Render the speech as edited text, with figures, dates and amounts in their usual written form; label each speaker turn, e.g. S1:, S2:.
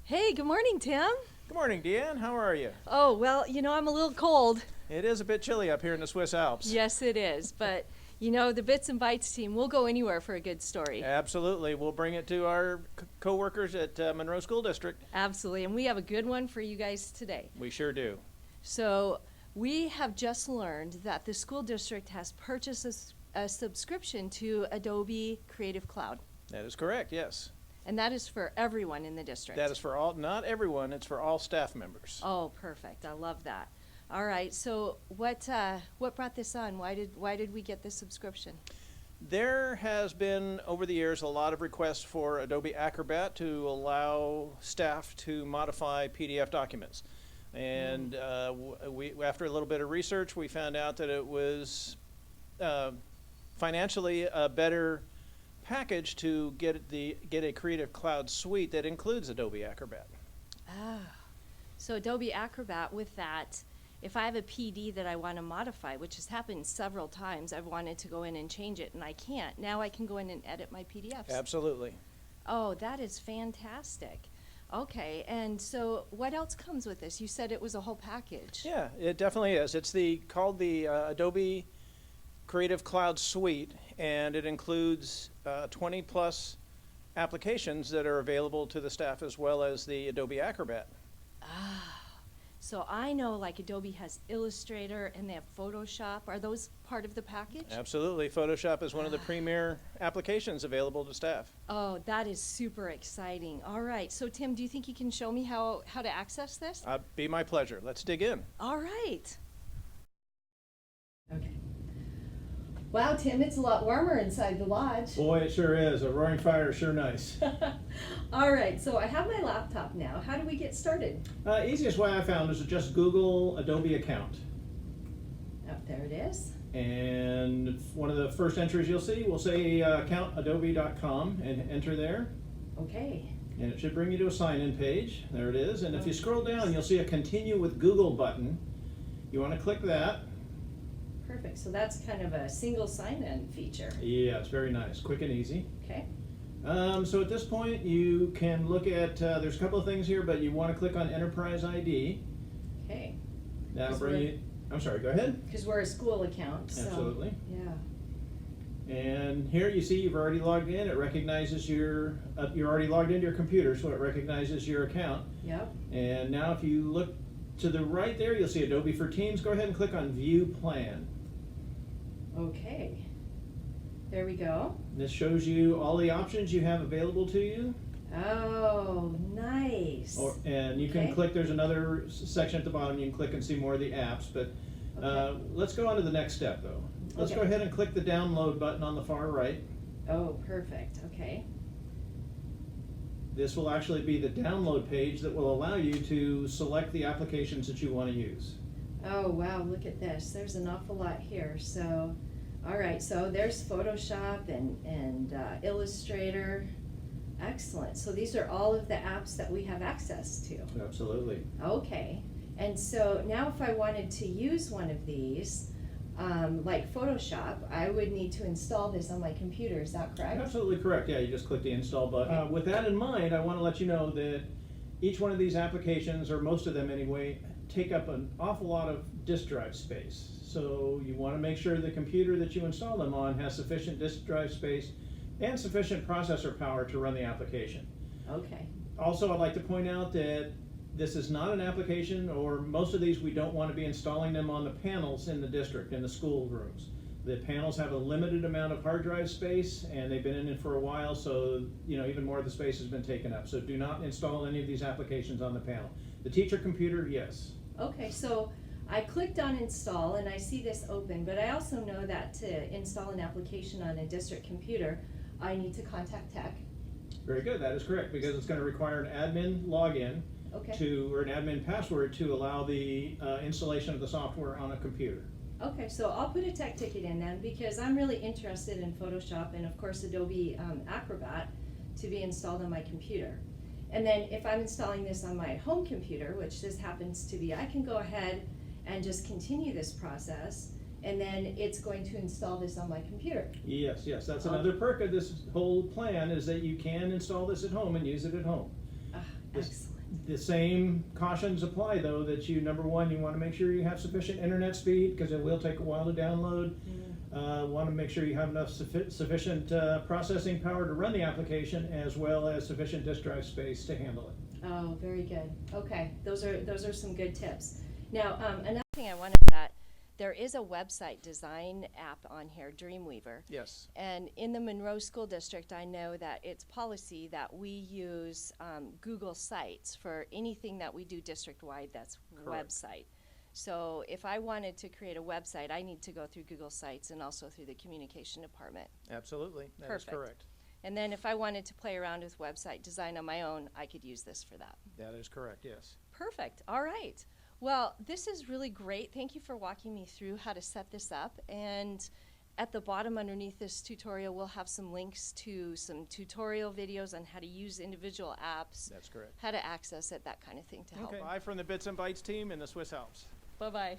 S1: Hey, good morning, Tim.
S2: Good morning, Deanne. How are you?
S1: Oh, well, I'm a little cold.
S2: It is a bit chilly up here in the Swiss Alps.
S1: Yes, it is. But, the Bits and Bytes team, we'll go anywhere for a good story.
S2: Absolutely. We'll bring it to our co-workers at Monroe School District.
S1: Absolutely. And we have a good one for you guys today.
S2: We sure do.
S1: So, we have just learned that the school district has purchased a subscription to Adobe Creative Cloud.
S2: That is correct, yes.
S1: And that is for everyone in the district.
S2: That is for all, not everyone, it's for all staff members.
S1: Oh, perfect. I love that. All right. So, what brought this on? Why did we get this subscription?
S2: There has been, over the years, a lot of requests for Adobe Acrobat to allow staff to modify PDF documents. And we, after a little bit of research, we found out that it was financially a better package to get a Creative Cloud suite that includes Adobe Acrobat.
S1: Ah, so Adobe Acrobat with that, if I have a PD that I want to modify, which has happened several times, I've wanted to go in and change it and I can't. Now I can go in and edit my PDFs.
S2: Absolutely.
S1: Oh, that is fantastic. Okay, and so what else comes with this? You said it was a whole package.
S2: Yeah, it definitely is. It's called the Adobe Creative Cloud Suite, and it includes 20 plus applications that are available to the staff as well as the Adobe Acrobat.
S1: Ah, so I know like Adobe has Illustrator and they have Photoshop. Are those part of the package?
S2: Absolutely. Photoshop is one of the premier applications available to staff.
S1: Oh, that is super exciting. All right, so Tim, do you think you can show me how to access this?
S2: Be my pleasure. Let's dig in.
S1: All right. Okay. Wow, Tim, it's a lot warmer inside the lodge.
S2: Boy, it sure is. A roaring fire is sure nice.
S1: All right, so I have my laptop now. How do we get started?
S2: Easiest way I found is to just Google Adobe account.
S1: Oh, there it is.
S2: And one of the first entries you'll see will say accountadobe.com and enter there.
S1: Okay.
S2: And it should bring you to a sign-in page. There it is. And if you scroll down, you'll see a Continue with Google button. You want to click that.
S1: Perfect. So that's kind of a single sign-in feature.
S2: Yeah, it's very nice. Quick and easy.
S1: Okay.
S2: So at this point, you can look at, there's a couple of things here, but you want to click on Enterprise ID.
S1: Okay.
S2: That'll bring you, I'm sorry, go ahead.
S1: Because we're a school account. So,
S2: Absolutely.
S1: yeah.
S2: And here you see you've already logged in. It recognizes you're already logged into your computer, so it recognizes your account.
S1: Yep.
S2: And now if you look to the right there, you'll see Adobe for Teams. Go ahead and click on View Plan.
S1: Okay. There we go.
S2: This shows you all the options you have available to you.
S1: Oh, nice.
S2: And you can click, there's another section at the bottom, you can click and see more of the apps, but let's go on to the next step though. Let's go ahead and click the download button on the far right.
S1: Oh, perfect. Okay.
S2: This will actually be the download page that will allow you to select the applications that you want to use.
S1: Oh, wow, look at this. There's an awful lot here. So, all right, so there's Photoshop and Illustrator. Excellent. So these are all of the apps that we have access to.
S2: Absolutely.
S1: Okay. And so now if I wanted to use one of these, like Photoshop, I would need to install this on my computer. Is that correct?
S2: Absolutely correct. Yeah, you just click the install button. With that in mind, I want to let you know that each one of these applications, or most of them anyway, take up an awful lot of disk drive space. So you want to make sure the computer that you install them on has sufficient disk drive space and sufficient processor power to run the application.
S1: Okay.
S2: Also, I'd like to point out that this is not an application, or most of these we don't want to be installing them on the panels in the district, in the school rooms. The panels have a limited amount of hard drive space and they've been in it for a while, so even more of the space has been taken up. So do not install any of these applications on the panel. The teacher computer, yes.
S1: Okay, so I clicked on install and I see this open, but I also know that to install an application on a district computer, I need to contact tech.
S2: Very good, that is correct, because it's going to require an admin login or an admin password to allow the installation of the software on a computer.
S1: Okay, so I'll put a tech ticket in then, because I'm really interested in Photoshop and of course Adobe Acrobat to be installed on my computer. And then if I'm installing this on my home computer, which this happens to be, I can go ahead and just continue this process, and then it's going to install this on my computer.
S2: Yes, that's another perk of this whole plan, is that you can install this at home and use it at home.
S1: Excellent.
S2: The same cautions apply though, that you, number one, you want to make sure you have sufficient internet speed because it will take a while to download. Want to make sure you have enough sufficient processing power to run the application, as well as sufficient disk drive space to handle it.
S1: Oh, very good. Okay, those are some good tips. Now, another thing I wanted that there is a website design app on here, Dreamweaver.
S2: Yes.
S1: And in the Monroe School District, I know that it's policy that we use Google Sites for anything that we do district-wide that's
S2: Correct.
S1: website. So if I wanted to create a website, I need to go through Google Sites and also through the communication department.
S2: Absolutely, that
S1: Perfect.
S2: is correct.
S1: And then if I wanted to play around with website design on my own, I could use this for that.
S2: That is correct, yes.
S1: Perfect. All right. Well, this is really great. Thank you for walking me through how to set this up. And at the bottom underneath this tutorial, we'll have some links to some tutorial videos on how to use individual apps,
S2: That's correct.
S1: how to access it, that kind of thing to help.
S2: Okay. Bye from the Bits and Bytes team in the Swiss Alps.
S1: Bye-bye.